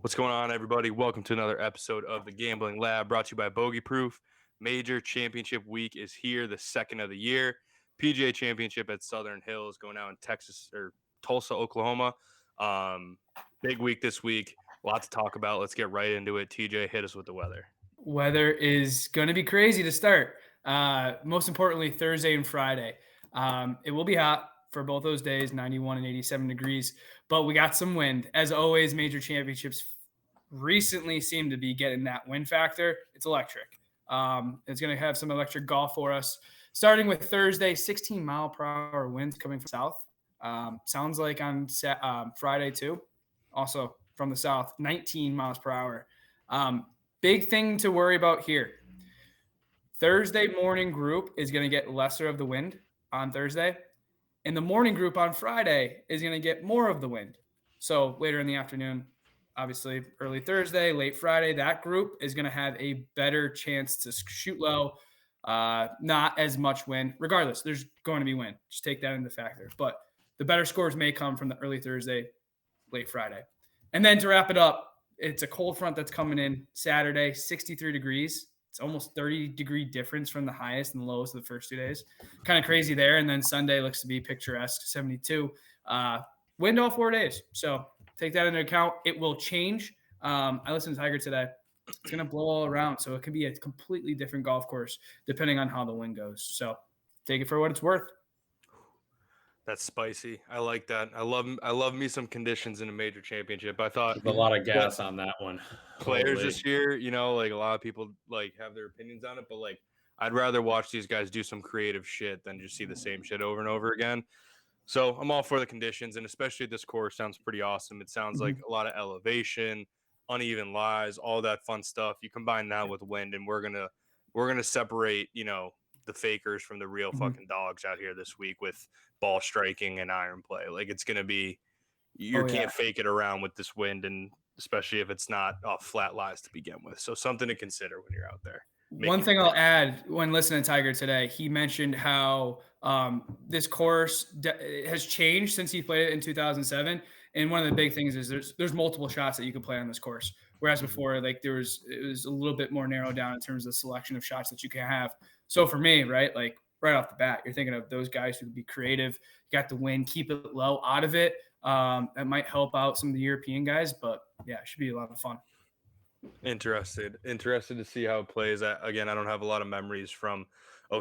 What's going on, everybody? Welcome to another episode of the Gambling Lab, brought to you by Bogey Proof. Major Championship Week is here, the second of the year. PGA Championship at Southern Hills going out in Texas or Tulsa, Oklahoma. Big week this week. A lot to talk about. Let's get right into it. TJ, hit us with the weather. Weather is going to be crazy to start. Most importantly, Thursday and Friday. It will be hot for both those days, 91 and 87 degrees, but we got some wind. As always, major championships recently seem to be getting that wind factor. It's electric. It's going to have some electric golf for us. Starting with Thursday, 16-mile-per-hour winds coming from south. Sounds like on Friday too. Also from the south, 19 miles per hour. Big thing to worry about here. Thursday morning group is going to get lesser of the wind on Thursday, and the morning group on Friday is going to get more of the wind. So later in the afternoon, obviously early Thursday, late Friday, that group is going to have a better chance to shoot low, not as much wind. Regardless, there's going to be wind. Just take that into factor. But the better scores may come from the early Thursday, late Friday. And then to wrap it up, it's a cold front that's coming in Saturday, 63 degrees. It's almost 30-degree difference from the highest and the lowest of the first 2 days. Kind of crazy there. And then Sunday looks to be picturesque, 72. Wind all 4 days. So take that into account. It will change. I listened to Tiger today. It's going to blow all around. So it could be a completely different golf course depending on how the wind goes. So take it for what it's worth. That's spicy. I like that. I love me some conditions in a major championship. I thought Keep a lot of gas on that one. players Holy. this year, like a lot of people like have their opinions on it, but like I'd rather watch these guys do some creative shit than just see the same shit over and over again. So I'm all for the conditions, and especially this course sounds pretty awesome. It sounds like a lot of elevation, uneven lies, all that fun stuff. You combine that with wind, and we're gonna separate, the fakers from the real fucking dogs out here this week with ball striking and iron play. Like it's gonna be, you can't fake it around with this wind, and especially if it's not flat lies to begin with. So something to consider when you're out there. One thing I'll add when listening to Tiger today, he mentioned how this course has changed since he played it in 2007. And one of the big things is there's multiple shots that you can play on this course. Whereas before, like it was a little bit more narrowed down in terms of the selection of shots that you can have. So for me, right, like right off the bat, you're thinking of those guys who could be creative, got the win, keep it low out of it. That might help out some of the European guys, but yeah, it should be a lot of fun. Interested to see how it plays. Again, I don't have a lot of memories from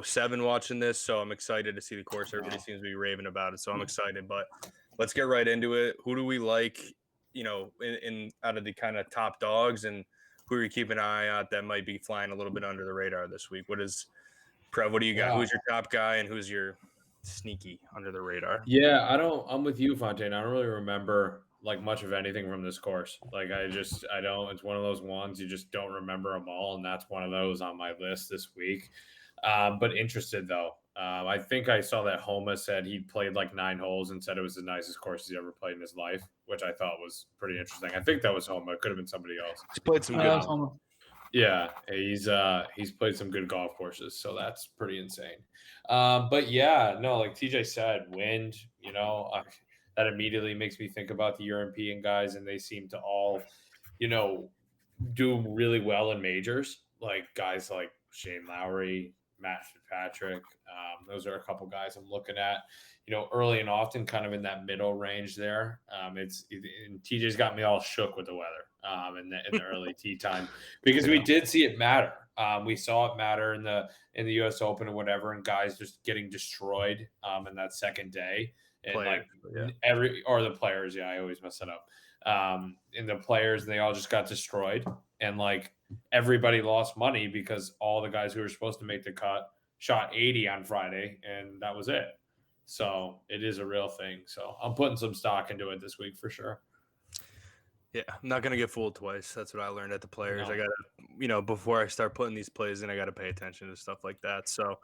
07 watching this, so I'm excited to see the course. Everybody seems to be raving about it, so I'm excited. But let's get right into it. Who do we like, in out of the kind of top dogs, and who are you keeping an eye out that might be flying a little bit under the radar this week? What do you got? Who's your top guy, and who's your sneaky under the radar? Yeah, I'm with you, Fontaine. I don't really remember like much of anything from this course. Like I don't. It's one of those ones you just don't remember them all, and that's one of those on my list this week. But interested though. I think I saw that Homa said he played like 9 holes and said it was the nicest course he's ever played in his life, which I thought was pretty interesting. I think that was Homa. It could have been somebody else. He's played some good. Yeah, he's played some good golf courses, so that's pretty insane. But yeah, no, like TJ said, wind, that immediately makes me think about the European guys, and they seem to all, do really well in majors. Like guys like Shane Lowry, Matt Fitzpatrick. Those are a couple guys I'm looking at, early and often kind of in that middle range there. And TJ's got me all shook with the weather in the early tee time because we did see it matter. We saw it matter in the US Open or whatever, and guys just getting destroyed in that second day. And the players, I always mess it up. And the players, they all just got destroyed, and like everybody lost money because all the guys who were supposed to make the cut shot 80 on Friday, and that was it. So it is a real thing. So I'm putting some stock into it this week for sure. Yeah, I'm not going to get fooled twice. That's what I learned at the Players. No. I got to, before I start putting these plays in, I got to pay attention to stuff like that. So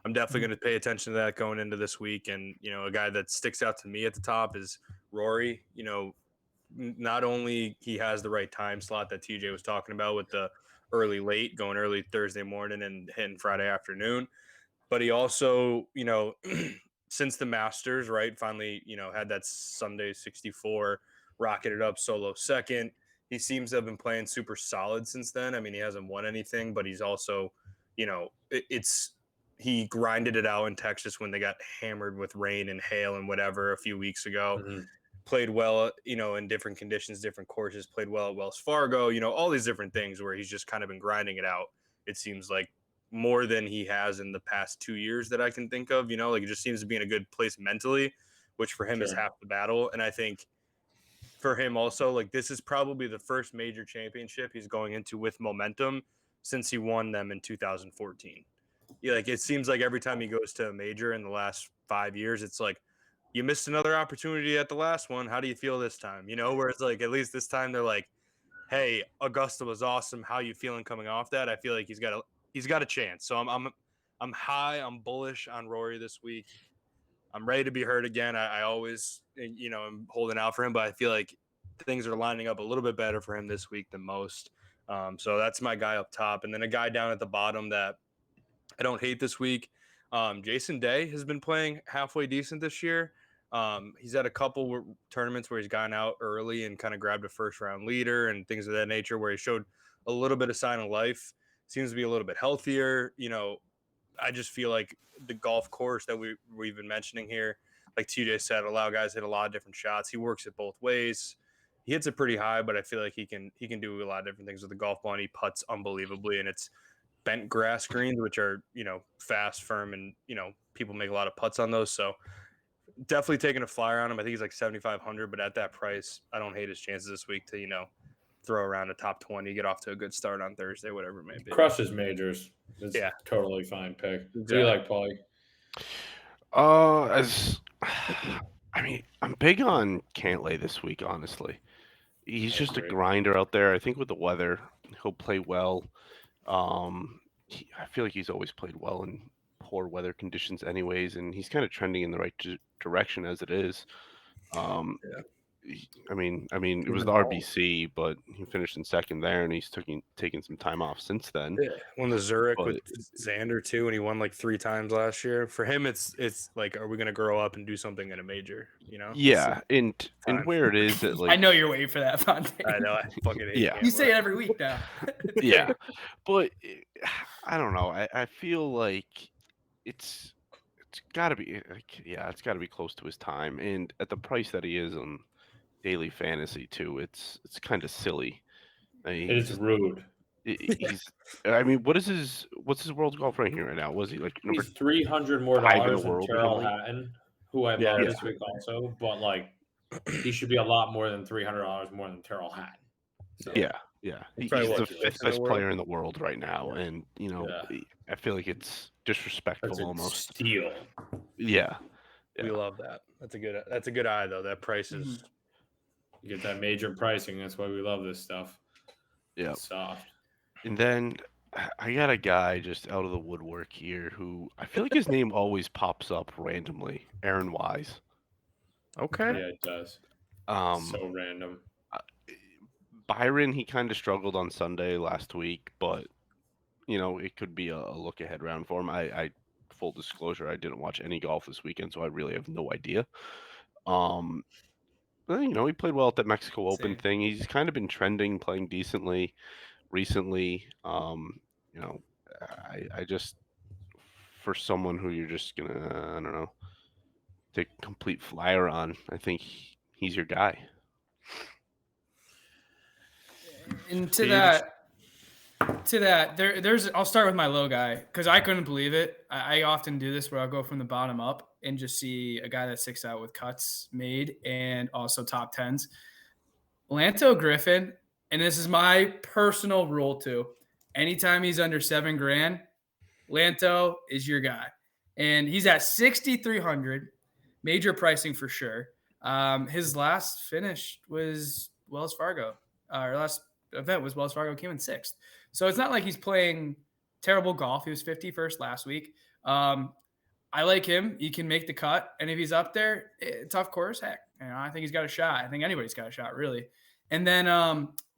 I'm definitely going to pay attention to that going into this week. And, a guy that sticks out to me at the top is Rory. Not only he has the right time slot that TJ was talking about with the early late, going early Thursday morning and hitting Friday afternoon, but he also, since the Masters, right, finally, had that Sunday 64, rocketed up solo second. he seems to have been playing super solid since then. I mean, he hasn't won anything, but he's also, he grinded it out in Texas when they got hammered with rain and hail and whatever a few weeks ago. Mhm. Played well, in different conditions, different courses, played well at Wells Fargo, all these different things where he's just kind of been grinding it out. It seems like more than he has in the past 2 years that I can think of, like it just seems to be in a good place mentally, which for him is Sure. half the battle. And I think for him also, like this is probably the first major championship he's going into with momentum since he won them in 2014. Yeah, like it seems like every time he goes to a major in the last 5 years, it's like you missed another opportunity at the last one. How do you feel this time? Where it's like at least this time they're like, hey, Augusta was awesome. How you feeling coming off that? I feel like he's got a chance. So I'm high. I'm bullish on Rory this week. I'm ready to be heard again. I always, I'm holding out for him, but I feel like things are lining up a little bit better for him this week than most. So that's my guy up top. And then a guy down at the bottom that I don't hate this week. Jason Day has been playing halfway decent this year. He's had a couple tournaments where he's gotten out early and kind of grabbed a first round leader and things of that nature where he showed a little bit of sign of life. Seems to be a little bit healthier. I just feel like the golf course that we've been mentioning here, like TJ said, allow guys to hit a lot of different shots. He works it both ways. He hits it pretty high, but I feel like he can do a lot of different things with the golf ball, and he putts unbelievably. And it's bent grass greens, which are fast, firm, and people make a lot of putts on those. So definitely taking a flyer on him. I think he's like 7,500, but at that price, I don't hate his chances this week to throw around a top 20, get off to a good start on Thursday, whatever it may be. Crushes majors. It's totally fine pick. Exactly. What do you like, Paulie? I'm big on Cantlay this week, honestly. He's just a grinder out there. I think with the weather, he'll play well. I feel like he's always played well in poor weather conditions anyways, and he's kind of trending in the right direction as it is. I mean, it was the RBC, but he finished in second there, and he's taking some time off since then. Yeah, won the Zurich with Xander too, and he won like 3 times last year. For him, it's like, are we gonna grow up and do something in a major? Yeah, and where it is that, like, I know you're waiting for that, Fontaine. I know, I fucking hate Yeah. You say it every week now. Yeah, but I don't know. I feel like it's got to be it's got to be close to his time, and at the price that he is on daily fantasy too, it's kind of silly. It is rude. What's his world golf ranking right now? Was he like number He's $300 more five in dollars the than world or Terrell something? Hatton, who I love this week also, but like he should be a lot more than $300 more than Terrell Hatton. So, Yeah. He's probably the what, fifth fifth in the best world? player in the world right now, and I feel like it's disrespectful that's a almost. steal. Yeah. We love that. That's a good eye though. That price is You get that major pricing. That's why we love this stuff. Yeah. Soft. And then I got a guy just out of the woodwork here who I feel like his name always pops up randomly. Aaron Wise. okay. Yeah, it does. So random. Byron, he kind of struggled on Sunday last week, but it could be a look ahead round for him. I full disclosure, I didn't watch any golf this weekend, so I really have no idea. But, he played well at that Mexico Open thing. He's kind of been trending, playing decently recently. I just, for someone who you're just gonna, I don't know, take a complete flyer on, I think he's your guy. And to that, there's. I'll start with my low guy because I couldn't believe it. I often do this where I'll go from the bottom up and just see a guy that sticks out with cuts made and also top tens. Lanto Griffin, and this is my personal rule too. Anytime he's under $7,000, Lanto is your guy, and he's at 6,300, major pricing for sure. His last finish was Wells Fargo. Our last event was Wells Fargo, came in 6th. So it's not like he's playing terrible golf. He was 51st last week. I like him. He can make the cut. And if he's up there, tough course, heck, I think he's got a shot. I think anybody's got a shot, really. And then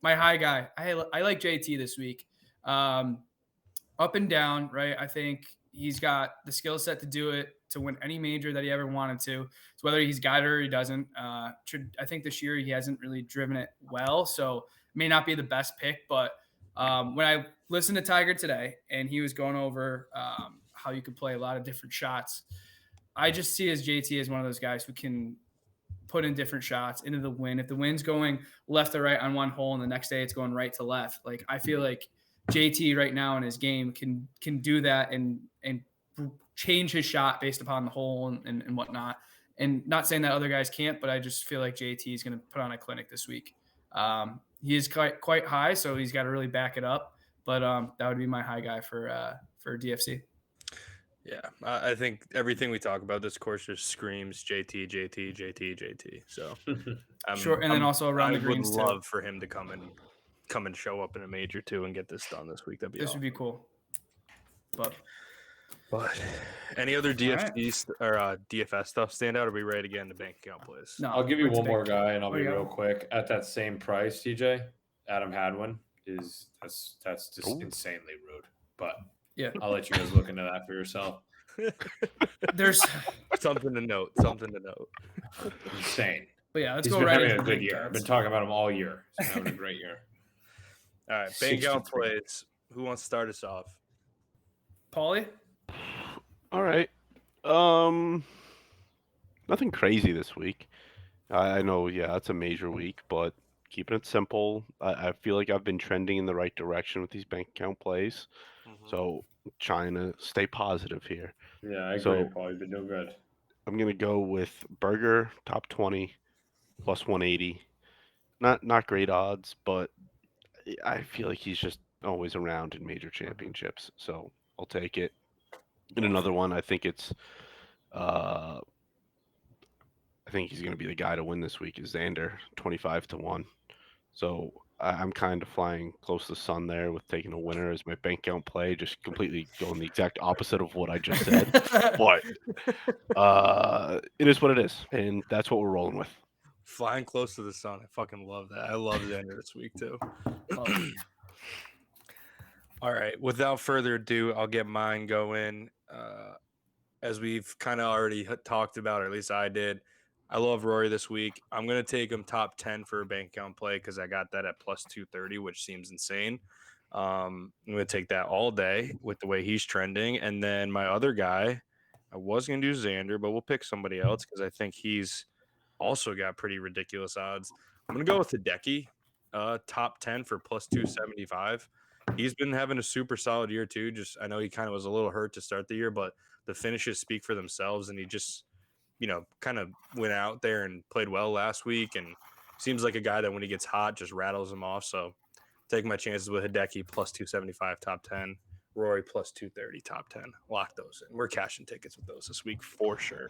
my high guy, I like JT this week. Up and down, right? I think he's got the skill set to do it, to win any major that he ever wanted to. So whether he's got it or he doesn't, I think this year he hasn't really driven it well. So may not be the best pick, but when I listened to Tiger today and he was going over how you could play a lot of different shots, I just see as JT as one of those guys who can put in different shots into the wind. If the wind's going left to right on one hole and the next day it's going right to left, like I feel like JT right now in his game can do that and change his shot based upon the hole and whatnot. And not saying that other guys can't, but I just feel like JT is going to put on a clinic this week. He is quite high, so he's got to really back it up. But that would be my high guy for DFC. Yeah, I think everything we talk about this course just screams JT, JT, JT, JT. So sure, and then also around the greens too. I would love for him to come and show up in a major too and get this done this week. This would be cool. But any other DFC or DFS stuff stand out? Or are we ready to get into bank account plays? No, I'll give you one more guy, and I'll be real quick. At that same price, TJ, Adam Hadwin that's just insanely rude. But yeah, I'll let you guys look into that for yourself. There's something to note. Insane. But yeah, He's been having a good year. I've been talking about him all year. He's having a great year. All right, bank account plays. Who wants to start us off? Paulie? All right. Nothing crazy this week. I know, it's a major week, but keeping it simple. I feel like I've been trending in the right direction with these bank account plays. Mm-hmm. So trying to stay positive here. Yeah, I agree, Paul. You've been doing good. I'm going to go with Berger, top 20, plus 180. Not great odds, but I feel like he's just always around in major championships. So I'll take it. And another one, I think it's I think he's going to be the guy to win this week is Xander, 25-1. So I'm kind of flying close to the sun there with taking a winner as my bank account play, just completely going the exact opposite of what I just said. But it is what it is, and that's what we're rolling with. Flying close to the sun. I fucking love that. I love Xander this week too. All right. Without further ado, I'll get mine going. As we've kind of already talked about, or at least I did, I love Rory this week. I'm going to take him top 10 for a bank account play because I got that at plus 230, which seems insane. I'm going to take that all day with the way he's trending. And then my other guy, I was going to do Xander, but we'll pick somebody else because I think he's also got pretty ridiculous odds. I'm going to go with Hideki, top 10 for plus 275. He's been having a super solid year too. I know he kind of was a little hurt to start the year, but the finishes speak for themselves. And he just, kind of went out there and played well last week. And seems like a guy that when he gets hot, just rattles him off. So taking my chances with Hideki plus 275, top 10. Rory plus 230, top 10. Lock those in. We're cashing tickets with those this week for sure.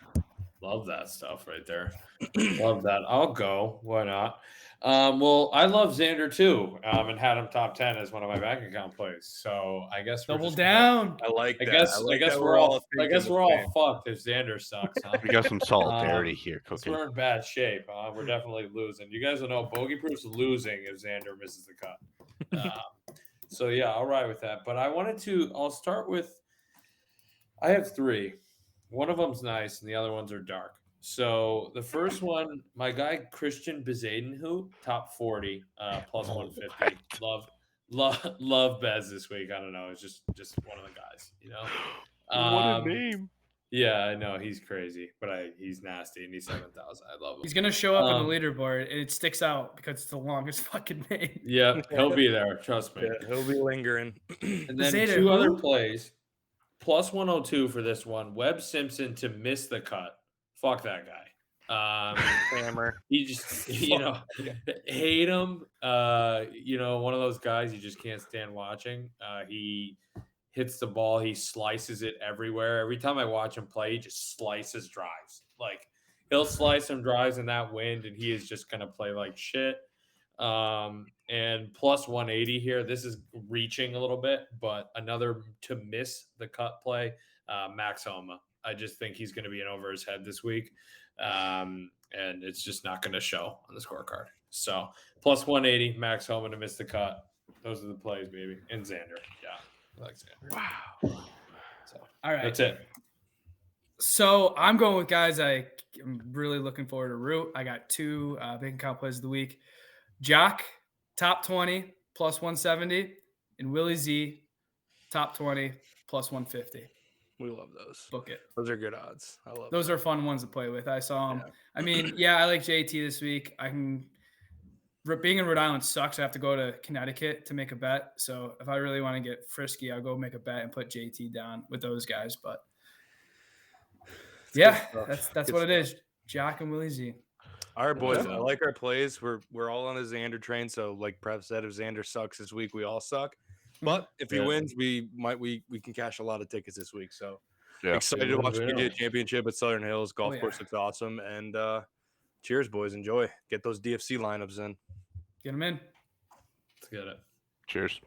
Love that stuff right there. Love that. I'll go. Why not? Well, I love Xander too, and had him top 10 as one of my bank account plays. So I guess double down. I like that. I guess we're all fucked if Xander sucks. Huh? We got some solidarity here, Cookie. We're in bad shape. We're definitely losing. You guys will know bogey proof's losing if Xander misses the cut. So yeah, I'll ride with that. But I'll start with. I have 3. One of them's nice, and the other ones are dark. So the first one, my guy Christian Bezadenhout, top 40, plus 150. Love Bez this week. I don't know. It's just one of the guys, What a name. Yeah, I know he's crazy, but he's nasty, and he's 7,000. I love him. He's gonna show up on the leaderboard, and it sticks out because it's the longest fucking name. Yeah, he'll be there. Trust me. Yeah, he'll be lingering. And then 2 other plays. Plus 102 for this one. Webb Simpson to miss the cut. Fuck that guy. Hammer. He just, hate him. One of those guys you just can't stand watching. He hits the ball. He slices it everywhere. Every time I watch him play, he just slices drives. Like, he'll slice some drives in that wind, and he is just going to play like shit. And plus 180 here. This is reaching a little bit, but another to miss the cut play, Max Homa. I just think he's going to be in over his head this week. And it's just not going to show on the scorecard. So plus 180, Max Homa to miss the cut. Those are the plays, baby. And Xander. Yeah. I like Xander. Wow. So all right. That's it. So I'm going with guys I'm really looking forward to root. I got 2 bank account plays of the week. Jock, top 20 plus 170, and Willie Z, top 20 plus 150. We love those. Book it. Those are good odds. I love Those are fun ones to play with. I saw them. Yeah. I mean, I like JT this week. Being in Rhode Island sucks. I have to go to Connecticut to make a bet. So if I really want to get frisky, I'll go make a bet and put JT down with those guys. But that's Good what it stuff. is. Jack and Willie Z. All right, boys. Yeah. I like our plays. We're all on a Xander train. So, like Prev said, if Xander sucks this week, we all suck. But if he wins, we can cash a lot of tickets this week. So excited to watch the PGA Championship at Southern Hills. Golf course looks awesome. And cheers, boys. Enjoy. Get those DFC lineups in. Get them in. Let's get it. Cheers.